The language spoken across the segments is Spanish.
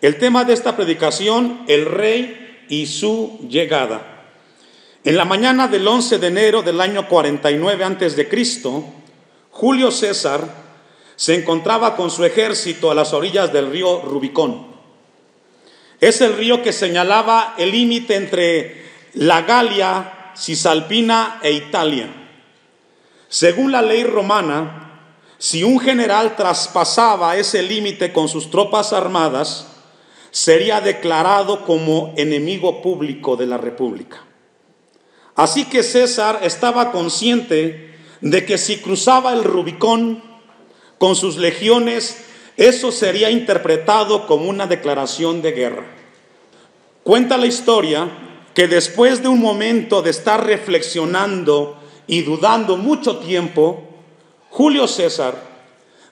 El tema de esta predicación, el rey y su llegada. En la mañana del 11 de enero del año 49 a.C., Julio César se encontraba con su ejército a las orillas del río Rubicón. Es el río que señalaba el límite entre la Galia Cisalpina e Italia. Según la ley romana, si un general traspasaba ese límite con sus tropas armadas, sería declarado como enemigo público de la República. Así que César estaba consciente de que si cruzaba el Rubicón con sus legiones, eso sería interpretado como una declaración de guerra. Cuenta la historia que después de un momento de estar reflexionando y dudando mucho tiempo, Julio César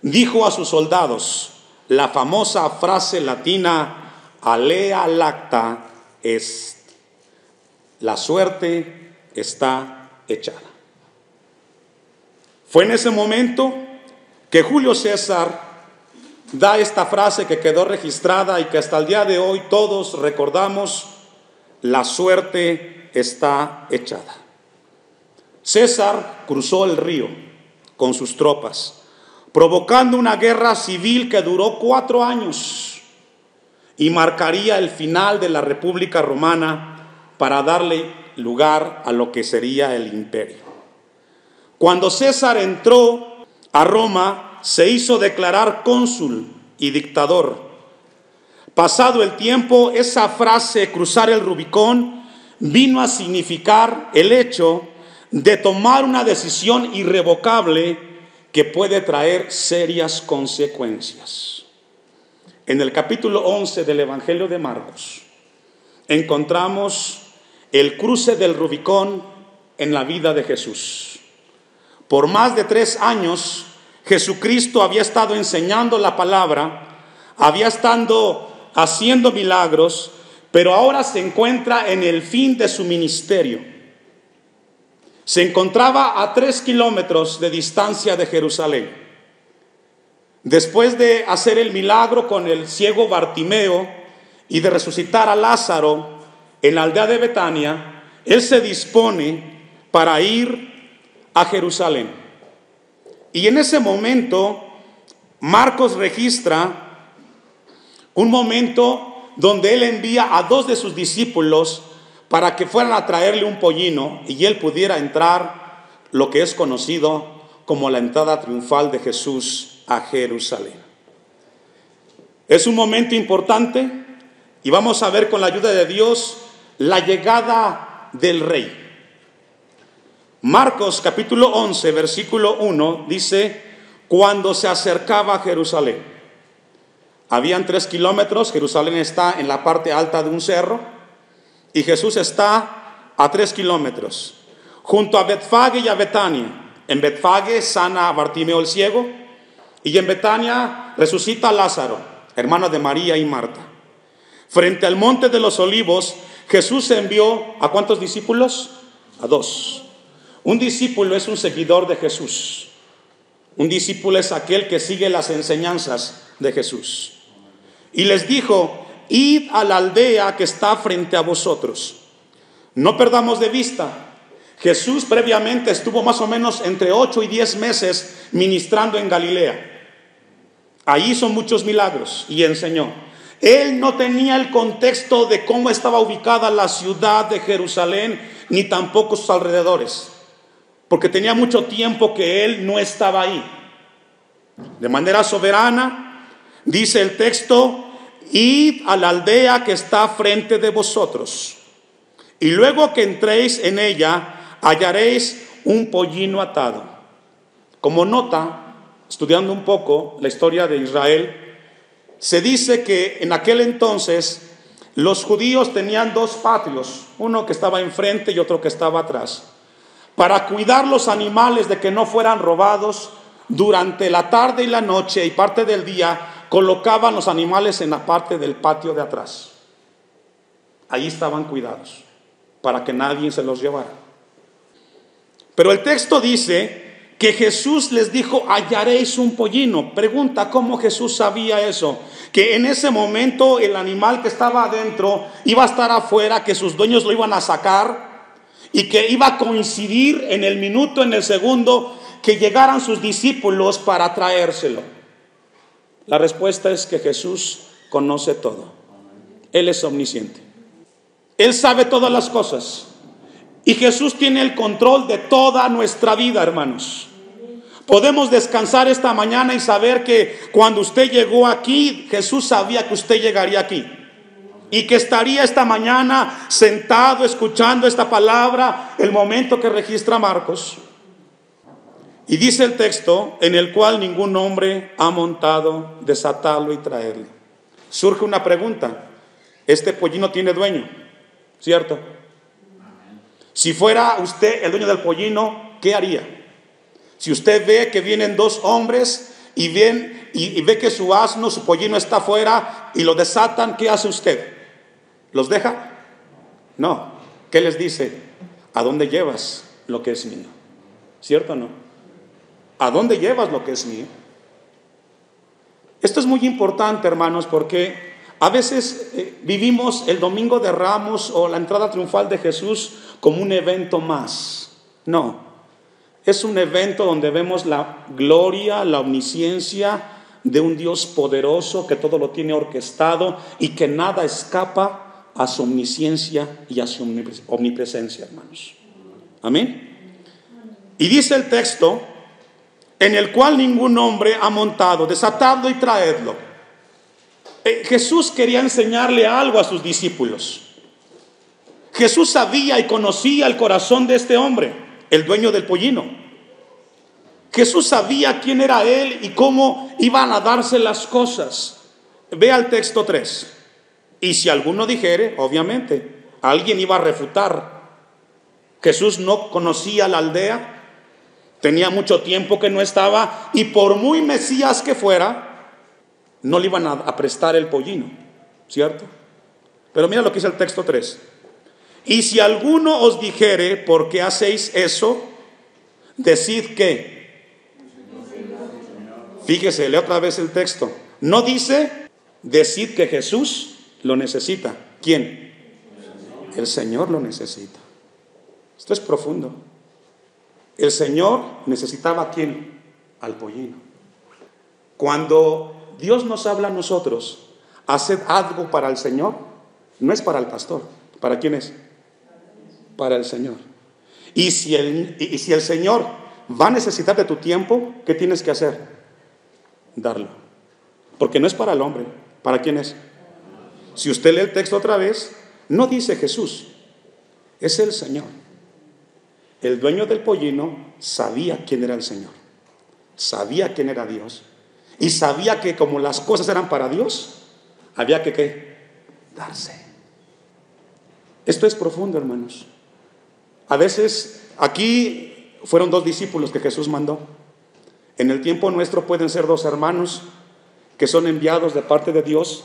dijo a sus soldados la famosa frase latina alea lacta est, la suerte está echada. Fue en ese momento que Julio César da esta frase que quedó registrada y que hasta el día de hoy todos recordamos: la suerte está echada. César cruzó el río con sus tropas, provocando una guerra civil que duró 4 años y marcaría el final de la República Romana para darle lugar a lo que sería el imperio. Cuando César entró a Roma, se hizo declarar cónsul y dictador. Pasado el tiempo, esa frase, cruzar el Rubicón, vino a significar el hecho de tomar una decisión irrevocable que puede traer serias consecuencias. En el capítulo 11 del Evangelio de Marcos encontramos el cruce del Rubicón en la vida de Jesús. Por más de 3 años, Jesucristo había estado enseñando la palabra, había estado haciendo milagros, pero ahora se encuentra en el fin de su ministerio. Se encontraba a 3 kilómetros de distancia de Jerusalén. Después de hacer el milagro con el ciego Bartimeo y de resucitar a Lázaro en la aldea de Betania, él se dispone para ir a Jerusalén. Y en ese momento, Marcos registra un momento donde él envía a 2 de sus discípulos para que fueran a traerle un pollino y él pudiera entrar, lo que es conocido como la entrada triunfal de Jesús a Jerusalén. Es un momento importante y vamos a ver con la ayuda de Dios la llegada del rey. Marcos capítulo 11 versículo 1 dice: cuando se acercaba a Jerusalén. Habían 3 kilómetros, Jerusalén está en la parte alta de un cerro y Jesús está a 3 kilómetros, junto a Betfage y a Betania. En Betfage sana a Bartimeo el ciego y en Betania resucita a Lázaro, hermano de María y Marta. Frente al monte de los olivos, Jesús envió ¿a cuántos discípulos? A 2. Un discípulo es un seguidor de Jesús. Un discípulo es aquel que sigue las enseñanzas de Jesús. Y les dijo: id a la aldea que está frente a vosotros. No perdamos de vista, Jesús previamente estuvo más o menos entre 8 y 10 meses ministrando en Galilea. Ahí hizo muchos milagros y enseñó. Él no tenía el contexto de cómo estaba ubicada la ciudad de Jerusalén, ni tampoco sus alrededores, porque tenía mucho tiempo que él no estaba ahí. De manera soberana, dice el texto: id a la aldea que está frente de vosotros, y luego que entréis en ella, hallaréis un pollino atado. Como nota, estudiando un poco la historia de Israel, se dice que en aquel entonces los judíos tenían 2 patios, uno que estaba enfrente y otro que estaba atrás. Para cuidar los animales de que no fueran robados, durante la tarde y la noche y parte del día, colocaban los animales en la parte del patio de atrás. Ahí estaban cuidados, para que nadie se los llevara. Pero el texto dice que Jesús les dijo: hallaréis un pollino. Pregunta, ¿cómo Jesús sabía eso? Que en ese momento el animal que estaba adentro iba a estar afuera, que sus dueños lo iban a sacar y que iba a coincidir en el minuto, en el segundo que llegaran sus discípulos para traérselo. La respuesta es que Jesús conoce todo. Él es omnisciente. Él sabe todas las cosas. Y Jesús tiene el control de toda nuestra vida, hermanos. Podemos descansar esta mañana y saber que cuando usted llegó aquí, Jesús sabía que usted llegaría aquí. Y que estaría esta mañana sentado escuchando esta palabra, el momento que registra Marcos. Y dice el texto: en el cual ningún hombre ha montado, desatarlo y traerlo. Surge una pregunta: este pollino tiene dueño, ¿cierto? Si fuera usted el dueño del pollino, ¿qué haría? Si usted ve que vienen dos hombres y ve que su asno, su pollino está afuera y lo desatan, ¿qué hace usted? ¿Los deja? No. ¿Qué les dice? ¿A dónde llevas lo que es mío? ¿Cierto o no? ¿A dónde llevas lo que es mío? Esto es muy importante, hermanos, porque a veces vivimos el Domingo de Ramos o la entrada triunfal de Jesús como un evento más. No. Es un evento donde vemos la gloria, la omnisciencia de un Dios poderoso que todo lo tiene orquestado y que nada escapa a su omnisciencia y a su omnipresencia, hermanos. Amén. Y dice el texto: en el cual ningún hombre ha montado, desatadlo y traedlo. Jesús quería enseñarle algo a sus discípulos. Jesús sabía y conocía el corazón de este hombre, el dueño del pollino. Jesús sabía quién era él y cómo iban a darse las cosas. Ve al texto 3. Y si alguno dijere, obviamente, alguien iba a refutar. Jesús no conocía la aldea, tenía mucho tiempo que no estaba, y por muy Mesías que fuera, no le iban a prestar el pollino, ¿cierto? Pero mira lo que dice el texto 3. Y si alguno os dijere: ¿por qué hacéis eso? Decid que. Fíjese, lee otra vez el texto. No dice: decid que Jesús lo necesita. ¿Quién? El Señor lo necesita. Esto es profundo. El Señor necesitaba ¿a quién? Al pollino. Cuando Dios nos habla a nosotros: haced algo para el Señor, no es para el pastor. ¿Para quién es? Para el Señor. Y si el Señor va a necesitar de tu tiempo, ¿qué tienes que hacer? Darlo. Porque no es para el hombre. ¿Para quién es? Si usted lee el texto otra vez, no dice Jesús, es el Señor. El dueño del pollino sabía quién era el Señor, sabía quién era Dios, y sabía que como las cosas eran para Dios, había que ¿qué? Darse. Esto es profundo, hermanos. A veces aquí fueron 2 discípulos que Jesús mandó. En el tiempo nuestro pueden ser 2 hermanos que son enviados de parte de Dios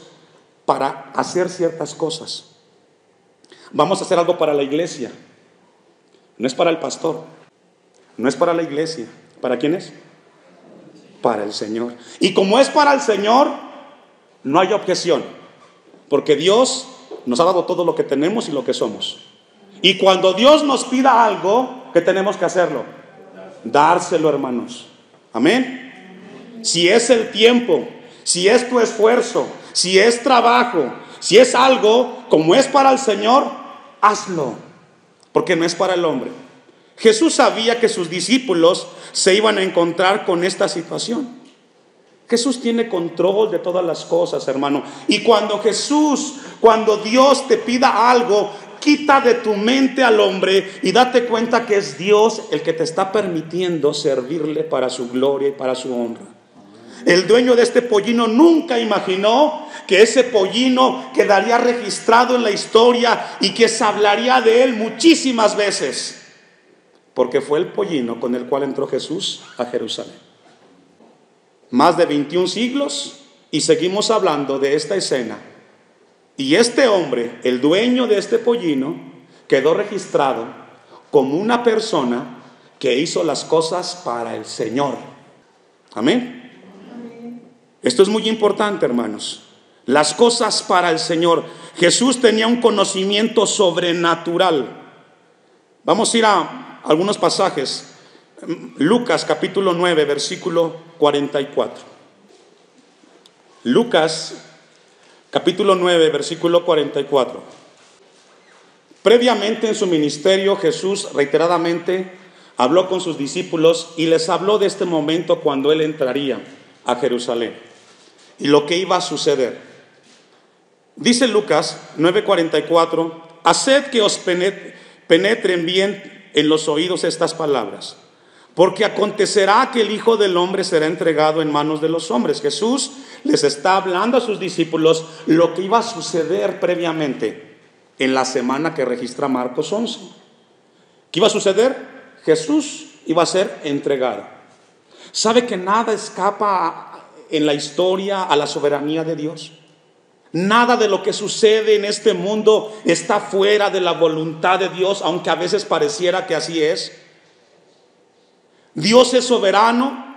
para hacer ciertas cosas. Vamos a hacer algo para la iglesia. No es para el pastor, no es para la iglesia. ¿Para quién es? Para el Señor. Y como es para el Señor, no hay objeción, porque Dios nos ha dado todo lo que tenemos y lo que somos. Y cuando Dios nos pida algo, ¿qué tenemos que hacerlo? Dárselo, hermanos. Amén. Si es el tiempo, si es tu esfuerzo, si es trabajo, si es algo, como es para el Señor, hazlo, porque no es para el hombre. Jesús sabía que sus discípulos se iban a encontrar con esta situación. Jesús tiene control de todas las cosas, hermano. Y cuando Dios te pida algo, quita de tu mente al hombre y date cuenta que es Dios el que te está permitiendo servirle para su gloria y para su honra. El dueño de este pollino nunca imaginó que ese pollino quedaría registrado en la historia y que se hablaría de él muchísimas veces, porque fue el pollino con el cual entró Jesús a Jerusalén. Más de 21 siglos y seguimos hablando de esta escena. Y este hombre, el dueño de este pollino, quedó registrado como una persona que hizo las cosas para el Señor. Amén. Esto es muy importante, hermanos. Las cosas para el Señor. Jesús tenía un conocimiento sobrenatural. Vamos a ir a algunos pasajes. Lucas capítulo 9, versículo 44. Lucas capítulo 9, versículo 44. Previamente en su ministerio, Jesús reiteradamente habló con sus discípulos y les habló de este momento cuando Él entraría a Jerusalén y lo que iba a suceder. Dice Lucas 9:44: haced que os penetren bien en los oídos estas palabras, porque acontecerá que el Hijo del Hombre será entregado en manos de los hombres. Jesús les está hablando a sus discípulos lo que iba a suceder previamente en la semana que registra Marcos 11. ¿Qué iba a suceder? Jesús iba a ser entregado. ¿Sabe que nada escapa en la historia a la soberanía de Dios? Nada de lo que sucede en este mundo está fuera de la voluntad de Dios, aunque a veces pareciera que así es. Dios es soberano,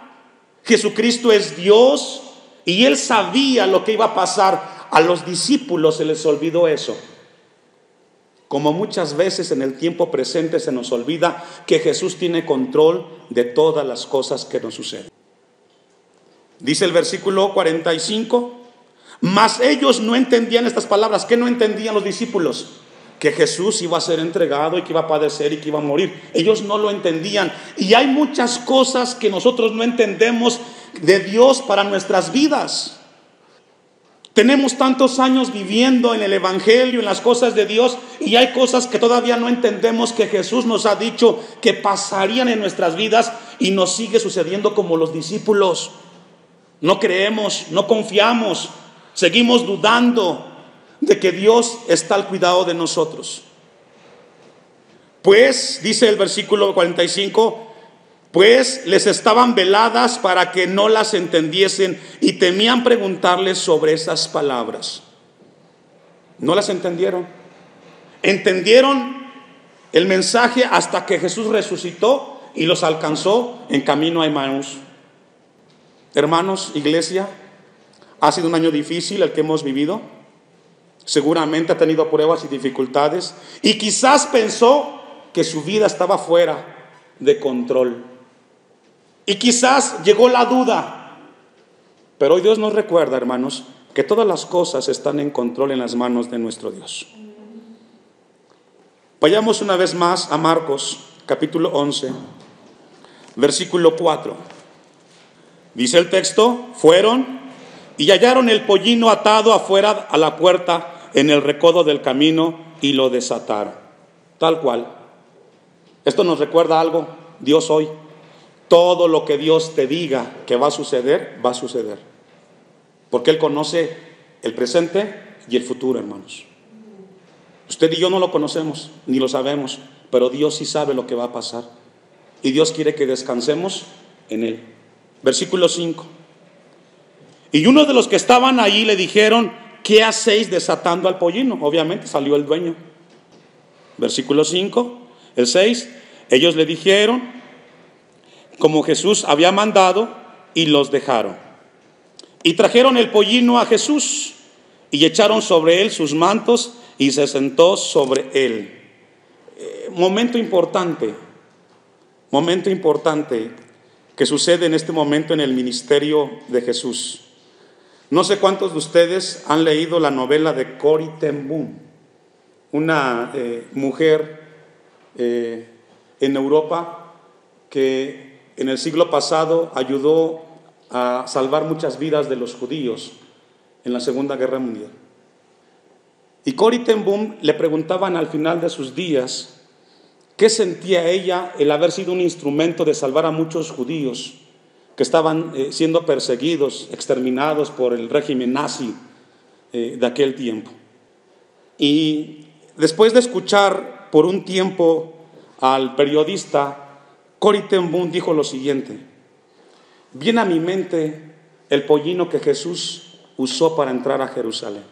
Jesucristo es Dios, y Él sabía lo que iba a pasar. A los discípulos se les olvidó eso. Como muchas veces en el tiempo presente se nos olvida que Jesús tiene control de todas las cosas que nos suceden. Dice el versículo 45: mas ellos no entendían estas palabras. ¿Qué no entendían los discípulos? Que Jesús iba a ser entregado y que iba a padecer y que iba a morir. Ellos no lo entendían. Y hay muchas cosas que nosotros no entendemos de Dios para nuestras vidas. Tenemos tantos años viviendo en el Evangelio, en las cosas de Dios, y hay cosas que todavía no entendemos que Jesús nos ha dicho que pasarían en nuestras vidas, y nos sigue sucediendo como los discípulos. No creemos, no confiamos, seguimos dudando de que Dios está al cuidado de nosotros. Pues, dice el versículo 45, pues les estaban veladas para que no las entendiesen y temían preguntarles sobre esas palabras. No las entendieron. Entendieron el mensaje hasta que Jesús resucitó y los alcanzó en camino a Emaús. Hermanos, iglesia, ha sido un año difícil el que hemos vivido. Seguramente ha tenido pruebas y dificultades, y quizás pensó que su vida estaba fuera de control. Y quizás llegó la duda. Pero hoy Dios nos recuerda, hermanos, que todas las cosas están en control en las manos de nuestro Dios. Vayamos una vez más a Marcos capítulo 11, versículo 4. Dice el texto: fueron y hallaron el pollino atado afuera a la puerta en el recodo del camino y lo desataron. Tal cual. Esto nos recuerda algo. Dios hoy, todo lo que Dios te diga que va a suceder, va a suceder. Porque Él conoce el presente y el futuro, hermanos. Usted y yo no lo conocemos, ni lo sabemos, pero Dios sí sabe lo que va a pasar. Y Dios quiere que descansemos en Él. Versículo 5. Y uno de los que estaban ahí le dijeron: ¿qué hacéis desatando al pollino? Obviamente salió el dueño. Versículo 5. El 6. Ellos le dijeron como Jesús había mandado, y los dejaron. Y trajeron el pollino a Jesús y echaron sobre él sus mantos y se sentó sobre él. Momento importante que sucede en este momento en el ministerio de Jesús. No sé cuántos de ustedes han leído la novela de Corrie ten Boom, una mujer en Europa que en el siglo pasado ayudó a salvar muchas vidas de los judíos en la Segunda Guerra Mundial. Y Corrie ten Boom le preguntaban al final de sus días qué sentía ella el haber sido un instrumento de salvar a muchos judíos que estaban siendo perseguidos, exterminados por el régimen nazi de aquel tiempo. Y después de escuchar por un tiempo al periodista, Corrie ten Boom dijo lo siguiente: viene a mi mente el pollino que Jesús usó para entrar a Jerusalén.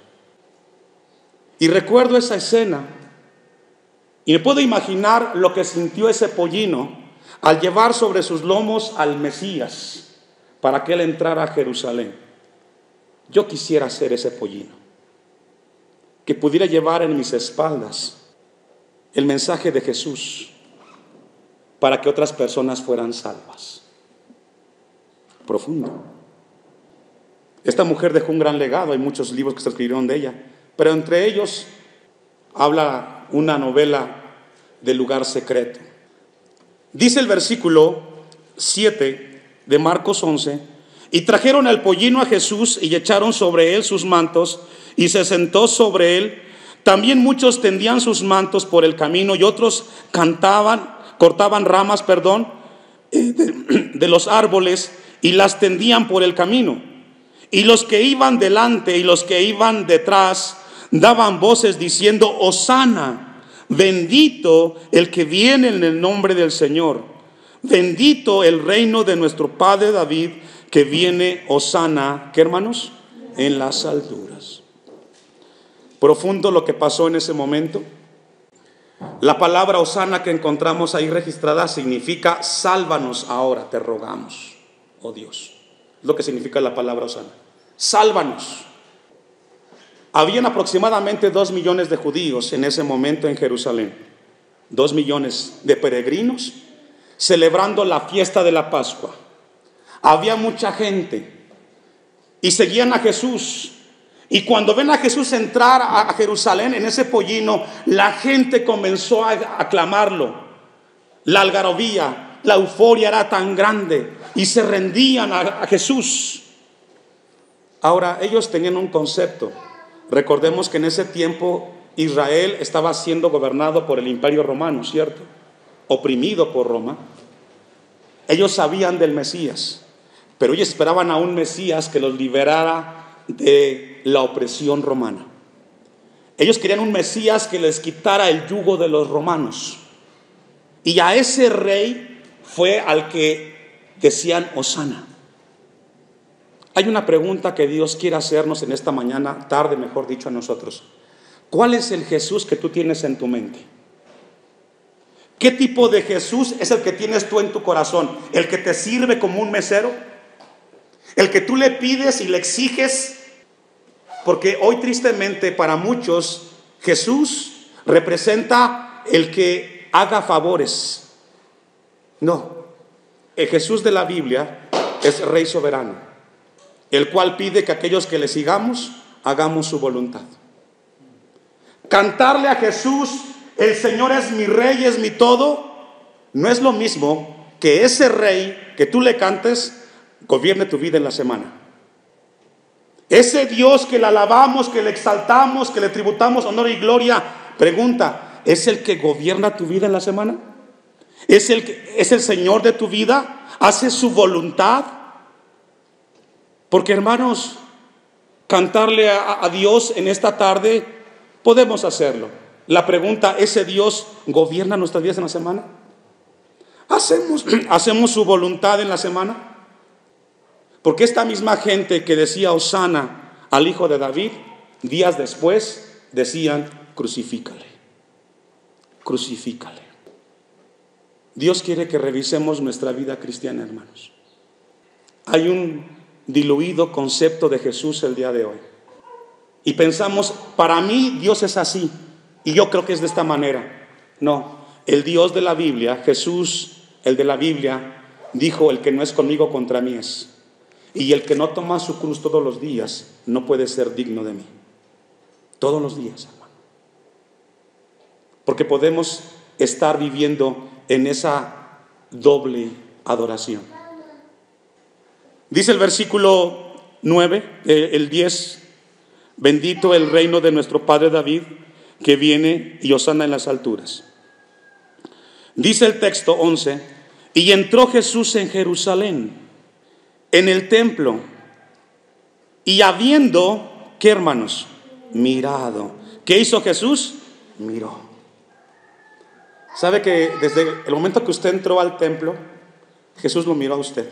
Y recuerdo esa escena y me puedo imaginar lo que sintió ese pollino al llevar sobre sus lomos al Mesías para que él entrara a Jerusalén. Yo quisiera ser ese pollino que pudiera llevar en mis espaldas el mensaje de Jesús para que otras personas fueran salvas. Profundo. Esta mujer dejó un gran legado, hay muchos libros que se escribieron de ella, pero entre ellos habla una novela del lugar secreto. Dice el versículo 7 de Marcos 11: y trajeron al pollino a Jesús y echaron sobre él sus mantos y se sentó sobre él. También muchos tendían sus mantos por el camino y otros cortaban ramas, de los árboles y las tendían por el camino. Y los que iban delante y los que iban detrás daban voces diciendo: Hosana, bendito el que viene en el nombre del Señor, bendito el reino de nuestro padre David, que viene, Hosana, ¿qué, hermanos? En las alturas. Profundo lo que pasó en ese momento. La palabra Hosana que encontramos ahí registrada significa: sálvanos ahora, te rogamos, oh Dios. Es lo que significa la palabra Hosana. Sálvanos. Habían aproximadamente 2 millones de judíos en ese momento en Jerusalén. 2 millones de peregrinos celebrando la fiesta de la Pascua. Había mucha gente y seguían a Jesús. Y cuando ven a Jesús entrar a Jerusalén en ese pollino, la gente comenzó a aclamarlo. La algarabía, la euforia era tan grande y se rendían a Jesús. Ahora, ellos tenían un concepto. Recordemos que en ese tiempo Israel estaba siendo gobernado por el Imperio Romano, ¿cierto? Oprimido por Roma. Ellos sabían del Mesías, pero ellos esperaban a un Mesías que los liberara de la opresión romana. Ellos querían un Mesías que les quitara el yugo de los romanos. Y a ese rey fue al que decían Hosana. Hay una pregunta que Dios quiere hacernos en esta mañana, tarde mejor dicho, a nosotros. ¿Cuál es el Jesús que tú tienes en tu mente? ¿Qué tipo de Jesús es el que tienes tú en tu corazón? ¿El que te sirve como un mesero? ¿El que tú le pides y le exiges? Porque hoy tristemente para muchos Jesús representa el que haga favores. No, el Jesús de la Biblia es Rey soberano, el cual pide que aquellos que le sigamos hagamos su voluntad. Cantarle a Jesús: el Señor es mi Rey, es mi todo, no es lo mismo que ese Rey que tú le cantes gobierne tu vida en la semana. Ese Dios que le alabamos, que le exaltamos, que le tributamos honor y gloria, pregunta: ¿es el que gobierna tu vida en la semana? ¿Es el Señor de tu vida? ¿Hace su voluntad? Porque, hermanos, cantarle a Dios en esta tarde podemos hacerlo. La pregunta: ¿ese Dios gobierna nuestras vidas en la semana? ¿Hacemos su voluntad en la semana? Porque esta misma gente que decía Hosana al hijo de David, días después decían: crucifícale, crucifícale. Dios quiere que revisemos nuestra vida cristiana, hermanos. Hay un diluido concepto de Jesús el día de hoy. Y pensamos: para mí Dios es así, y yo creo que es de esta manera. No, el Dios de la Biblia, Jesús, el de la Biblia, dijo: el que no es conmigo, contra mí es. Y el que no toma su cruz todos los días no puede ser digno de mí. Todos los días, hermano. Porque podemos estar viviendo en esa doble adoración. Dice el versículo 9, el 10: bendito el reino de nuestro padre David, que viene, y hosana en las alturas. Dice el texto 11: y entró Jesús en Jerusalén, en el templo, y habiendo, ¿qué, hermanos? Mirado. ¿Qué hizo Jesús? Miró. ¿Sabe que desde el momento que usted entró al templo, Jesús lo miró a usted?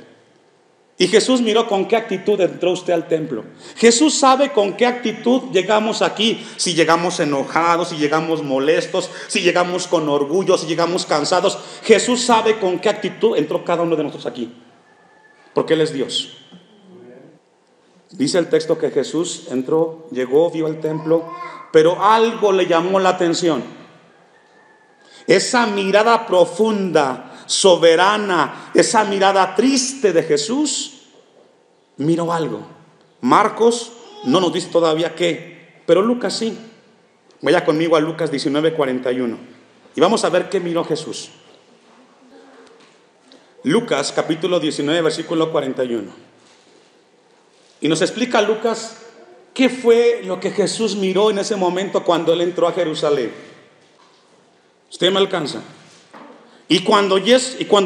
Y Jesús miró con qué actitud entró usted al templo. Jesús sabe con qué actitud llegamos aquí. Si llegamos enojados, si llegamos molestos, si llegamos con orgullo, si llegamos cansados. Jesús sabe con qué actitud entró cada uno de nosotros aquí, porque Él es Dios. Dice el texto que Jesús entró, llegó, vio el templo, pero algo le llamó la atención. Esa mirada profunda, soberana, esa mirada triste de Jesús, miró algo. Marcos no nos dice todavía qué, pero Lucas sí. Vaya conmigo a Lucas 19:41 y vamos a ver qué miró Jesús. Lucas capítulo 19 versículo 41. Y nos explica Lucas qué fue lo que Jesús miró en ese momento cuando Él entró a Jerusalén. ¿Usted me alcanza? Y cuando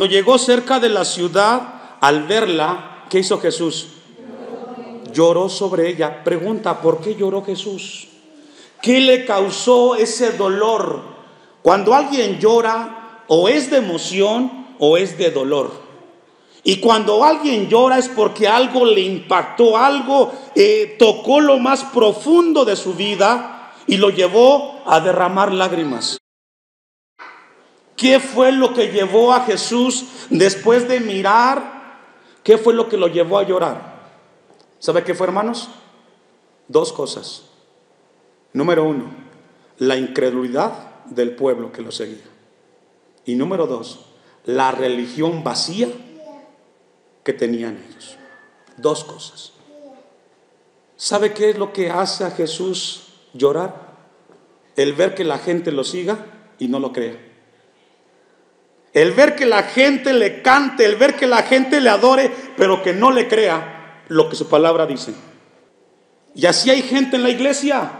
llegó cerca de la ciudad, al verla, ¿qué hizo Jesús? Lloró sobre ella. Pregunta, ¿por qué lloró Jesús? ¿Qué le causó ese dolor? Cuando alguien llora, o es de emoción o es de dolor. Y cuando alguien llora es porque algo le impactó, algo tocó lo más profundo de su vida y lo llevó a derramar lágrimas. ¿Qué fue lo que llevó a Jesús después de mirar? ¿Qué fue lo que lo llevó a llorar? ¿Sabe qué fue, hermanos? Dos cosas. Número uno, la incredulidad del pueblo que lo seguía. Y número dos, la religión vacía que tenían ellos. Dos cosas. ¿Sabe qué es lo que hace a Jesús llorar? El ver que la gente lo siga y no lo crea. El ver que la gente le cante, el ver que la gente le adore, pero que no le crea lo que su palabra dice. Y así hay gente en la iglesia.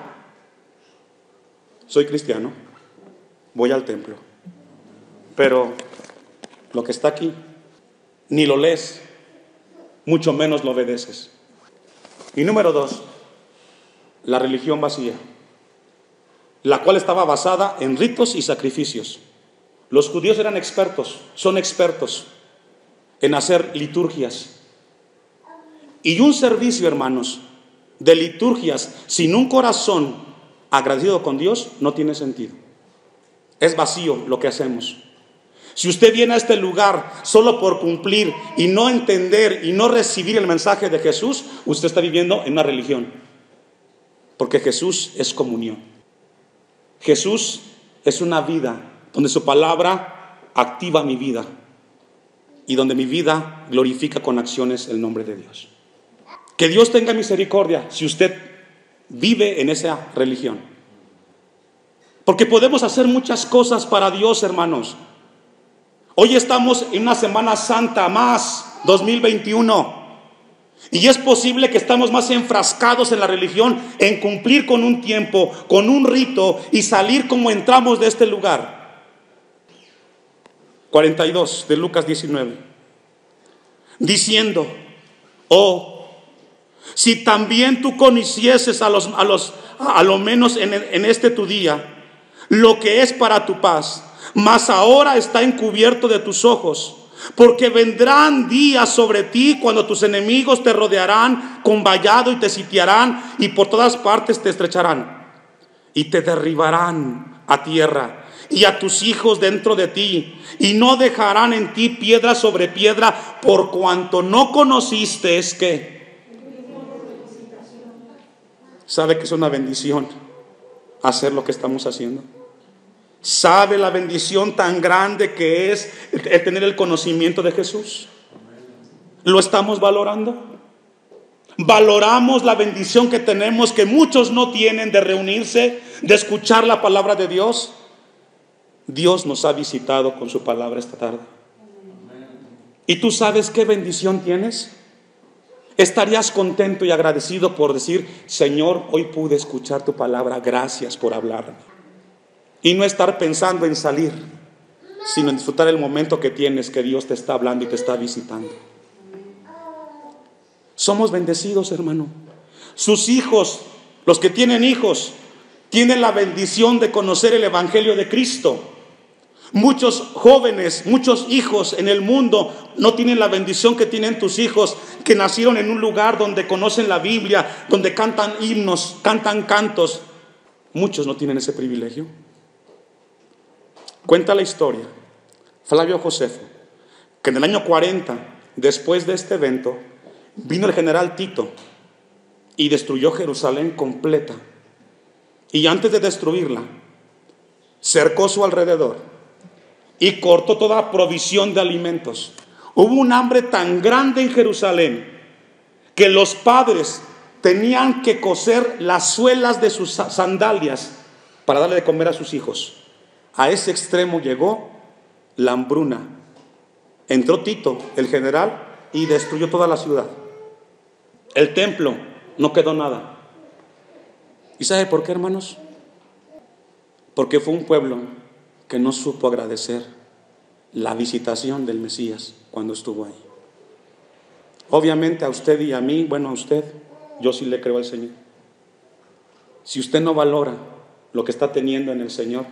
Soy cristiano, voy al templo, pero lo que está aquí, ni lo lees, mucho menos lo obedeces. Y número dos, la religión vacía, la cual estaba basada en ritos y sacrificios. Los judíos eran expertos, son expertos en hacer liturgias. Y un servicio, hermanos, de liturgias sin un corazón agradecido con Dios no tiene sentido. Es vacío lo que hacemos. Si usted viene a este lugar solo por cumplir y no entender y no recibir el mensaje de Jesús, usted está viviendo en una religión. Porque Jesús es comunión. Jesús es una vida donde su palabra activa mi vida y donde mi vida glorifica con acciones el nombre de Dios. Que Dios tenga misericordia si usted vive en esa religión. Porque podemos hacer muchas cosas para Dios, hermanos. Hoy estamos en una Semana Santa más, 2021. Y es posible que estamos más enfrascados en la religión, en cumplir con un tiempo, con un rito y salir como entramos de este lugar. 42 de Lucas 19. Diciendo, oh, si también tú conocieses a lo menos en este tu día, lo que es para tu paz, mas ahora está encubierto de tus ojos. Porque vendrán días sobre ti cuando tus enemigos te rodearán con vallado y te sitiarán y por todas partes te estrecharán y te derribarán a tierra y a tus hijos dentro de ti, y no dejarán en ti piedra sobre piedra, por cuanto no conociste es que. ¿Sabe que es una bendición hacer lo que estamos haciendo? ¿Sabe la bendición tan grande que es el tener el conocimiento de Jesús? ¿Lo estamos valorando? ¿Valoramos la bendición que tenemos, que muchos no tienen, de reunirse, de escuchar la palabra de Dios? Dios nos ha visitado con su palabra esta tarde. ¿Y tú sabes qué bendición tienes? Estarías contento y agradecido por decir, Señor, hoy pude escuchar tu palabra, gracias por hablarme. Y no estar pensando en salir, sino en disfrutar el momento que tienes, que Dios te está hablando y te está visitando. Somos bendecidos, hermano. Sus hijos, los que tienen hijos, tienen la bendición de conocer el Evangelio de Cristo. Muchos jóvenes, muchos hijos en el mundo no tienen la bendición que tienen tus hijos, que nacieron en un lugar donde conocen la Biblia, donde cantan himnos, cantan cantos. Muchos no tienen ese privilegio. Cuenta la historia, Flavio Josefo, que en el año 40, después de este evento, vino el general Tito y destruyó Jerusalén completa. Y antes de destruirla, cercó su alrededor y cortó toda provisión de alimentos. Hubo un hambre tan grande en Jerusalén que los padres tenían que coser las suelas de sus sandalias para darle de comer a sus hijos. A ese extremo llegó la hambruna. Entró Tito, el general, y destruyó toda la ciudad. El templo, no quedó nada. ¿Y sabe por qué, hermanos? Porque fue un pueblo que no supo agradecer la visitación del Mesías cuando estuvo ahí. Obviamente a usted y a mí, bueno, a usted, yo sí le creo al Señor. Si usted no valora lo que está teniendo en el Señor,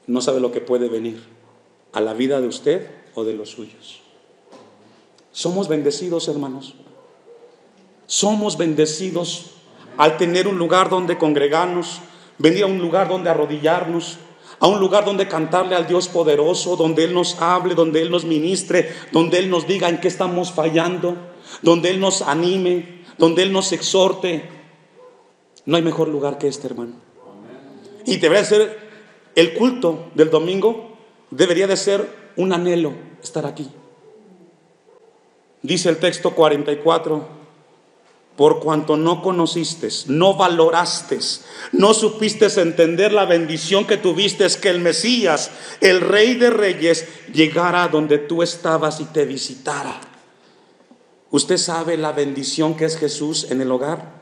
no sabe lo que puede venir a la vida de usted o de los suyos. Somos bendecidos, hermanos. Somos bendecidos al tener un lugar donde congregarnos, venir a un lugar donde arrodillarnos, a un lugar donde cantarle al Dios poderoso, donde Él nos hable, donde Él nos ministre, donde Él nos diga en qué estamos fallando, donde Él nos anime, donde Él nos exhorte. No hay mejor lugar que este, hermano. Y debería ser el culto del domingo, debería de ser un anhelo estar aquí. Dice el texto 44: por cuanto no conociste, no valoraste, no supiste entender la bendición que tuviste, es que el Mesías, el Rey de Reyes, llegara donde tú estabas y te visitara. ¿Usted sabe la bendición que es Jesús en el hogar?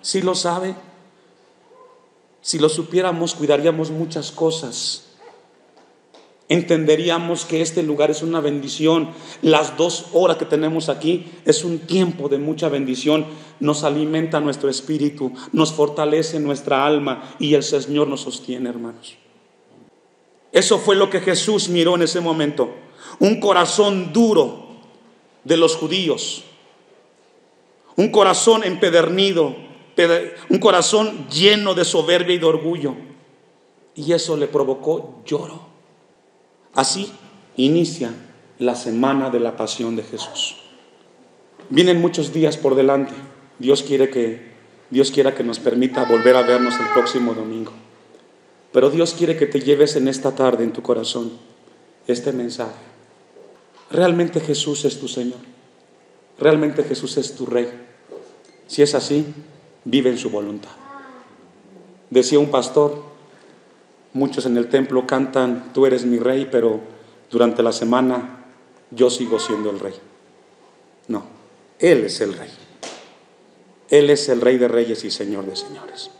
¿Sí lo sabe? Si lo supiéramos, cuidaríamos muchas cosas. Entenderíamos que este lugar es una bendición. Las 2 horas que tenemos aquí es un tiempo de mucha bendición. Nos alimenta nuestro espíritu, nos fortalece nuestra alma y el Señor nos sostiene, hermanos. Eso fue lo que Jesús miró en ese momento. Un corazón duro de los judíos, un corazón empedernido, un corazón lleno de soberbia y de orgullo, y eso le provocó lloro. Así inicia la semana de la pasión de Jesús. Vienen muchos días por delante. Dios quiera que nos permita volver a vernos el próximo domingo. Pero Dios quiere que te lleves en esta tarde en tu corazón este mensaje. Realmente Jesús es tu Señor. Realmente Jesús es tu Rey. Si es así, vive en su voluntad. Decía un pastor: muchos en el templo cantan tú eres mi Rey, pero durante la semana yo sigo siendo el Rey. No, Él es el Rey. Él es el Rey de Reyes y Señor de Señores.